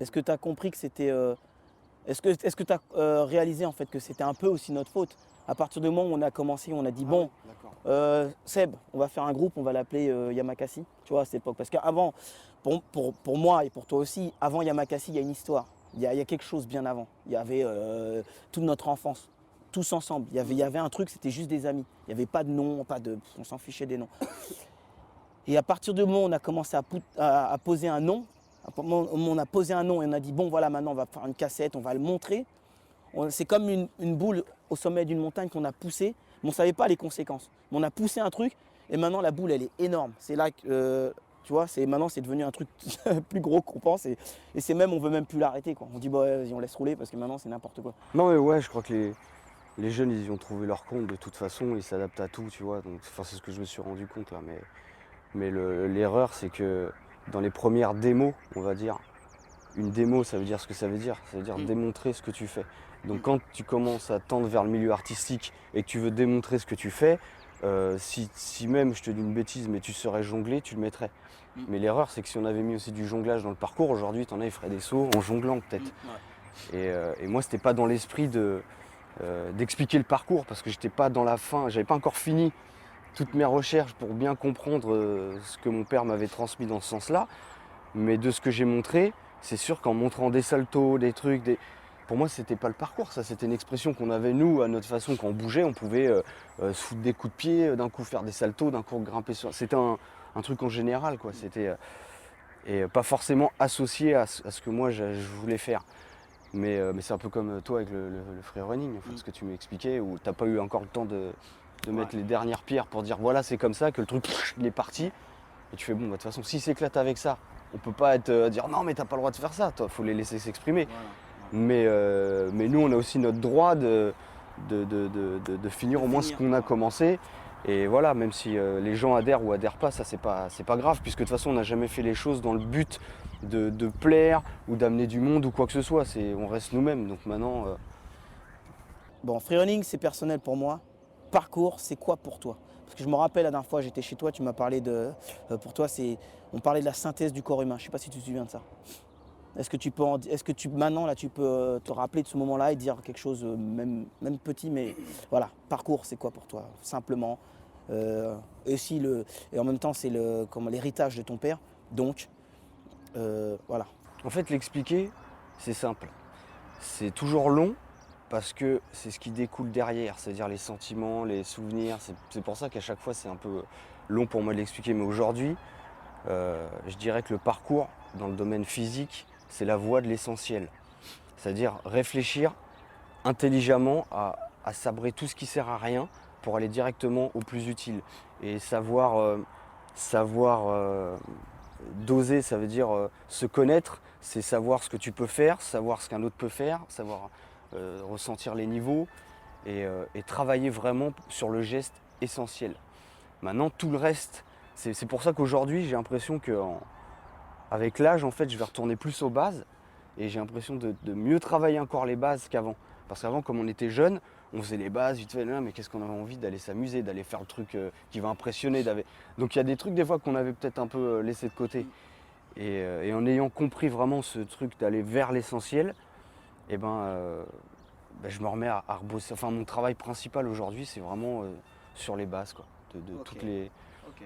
Est-ce que tu as compris que c'était. Est-ce que tu as réalisé en fait que c'était un peu aussi notre faute? À partir du moment où on a commencé, on a dit Ah ouais, bon, d'accord. Seb, on va faire un groupe, on va l'appeler Yamakasi, tu vois, à cette époque. Parce qu'avant, pour moi et pour toi aussi, avant Yamakasi, il y a une histoire. Il y a quelque chose bien avant. Il y avait toute notre enfance, tous ensemble. Il y avait un truc, c'était juste des amis. Il n'y avait pas de nom, on s'en fichait des noms. Et à partir du moment où on a commencé à poser un nom, on a posé un nom et on a dit bon voilà, maintenant on va faire une cassette, on va le montrer. C'est comme une boule au sommet d'une montagne qu'on a poussée, mais on ne savait pas les conséquences. Mais on a poussé un truc et maintenant la boule elle est énorme. C'est là que tu vois, maintenant c'est devenu un truc plus gros qu'on pense et c'est même on veut même plus l'arrêter quoi. On dit bah ouais, vas-y on laisse rouler parce que maintenant c'est n'importe quoi. Non mais ouais, je crois que les jeunes, ils y ont trouvé leur compte de toute façon, ils s'adaptent à tout, tu vois. Donc, enfin, c'est ce que je me suis rendu compte là. Mais l'erreur, c'est que dans les premières démos, on va dire, une démo, ça veut dire ce que ça veut dire. Ça veut dire Mm, démontrer ce que tu fais. Donc mm, quand tu commences à tendre vers le milieu artistique et que tu veux démontrer ce que tu fais, si même, je te dis une bêtise, mais tu saurais jongler, tu le mettrais. mm, Mais l'erreur, c'est que si on avait mis aussi du jonglage dans le parcours, aujourd'hui, t'en as, ils feraient des sauts en jonglant peut-être. ouais. Et moi, c'était pas dans l'esprit d'expliquer le parcours parce que j'étais pas dans la fin, j'avais pas encore fini toutes mes recherches pour bien comprendre ce que mon père m'avait transmis dans ce sens-là. Mais de ce que j'ai montré, c'est sûr qu'en montrant des saltos, des trucs, pour moi, c'était pas le parcours, ça, c'était une expression qu'on avait nous, à notre façon, quand on bougeait, on pouvait se foutre des coups de pied, d'un coup faire des saltos, d'un coup grimper sur. C'était un truc en général, quoi. C'était et pas forcément associé à ce que moi je voulais faire. Mais c'est un peu comme toi avec le free running, en fait, Mm, ce que tu m'expliquais, où t'as pas eu encore le temps de ouais. mettre les dernières pierres pour dire voilà, c'est comme ça, que le truc il est parti. Et tu fais bon, bah, de toute façon, s'il s'éclate avec ça, on peut pas être à dire non, mais t'as pas le droit de faire ça, toi, faut les laisser s'exprimer. Voilà, voilà. Mais nous, on a aussi notre droit de finir De au moins ce finir. qu'on a Ouais. commencé. Et voilà, même si les gens adhèrent ou adhèrent pas, ça c'est pas grave, puisque de toute façon, on n'a jamais fait les choses dans le but de plaire ou d'amener du monde ou quoi que ce soit. On reste nous-mêmes. Donc maintenant, Bon, freerunning, c'est personnel pour moi. Parcours, c'est quoi pour toi? Parce que je me rappelle la dernière fois, j'étais chez toi, tu m'as parlé de. Pour toi, on parlait de la synthèse du corps humain. Je ne sais pas si tu te souviens de ça. Est-ce que maintenant, là, tu peux te rappeler de ce moment-là et dire quelque chose, même petit, mais voilà, parcours, c'est quoi pour toi? Simplement. Et, aussi et en même temps, c'est l'héritage de ton père. Donc, voilà. en fait, l'expliquer, c'est simple. C'est toujours long parce que c'est ce qui découle derrière, c'est-à-dire les sentiments, les souvenirs. C'est pour ça qu'à chaque fois c'est un peu long pour moi de l'expliquer. Mais aujourd'hui, je dirais que le parcours dans le domaine physique, c'est la voie de l'essentiel. C'est-à-dire réfléchir intelligemment à sabrer tout ce qui sert à rien pour aller directement au plus utile. Et savoir doser, ça veut dire se connaître, c'est savoir ce que tu peux faire, savoir ce qu'un autre peut faire, savoir ressentir les niveaux et travailler vraiment sur le geste essentiel. Maintenant, tout le reste, c'est pour ça qu'aujourd'hui, j'ai l'impression qu'avec l'âge, en fait, je vais retourner plus aux bases et j'ai l'impression de mieux travailler encore les bases qu'avant. Parce qu'avant, comme on était jeune, on faisait les bases, vite fait, mais qu'est-ce qu'on avait envie d'aller s'amuser, d'aller faire le truc qui va impressionner. Donc il y a des trucs des fois qu'on avait peut-être un peu laissé de côté. Et en ayant compris vraiment ce truc d'aller vers l'essentiel, eh ben, je me remets à rebosser. Enfin, mon travail principal aujourd'hui, c'est vraiment sur les bases, quoi. De Ok, toutes les, ok.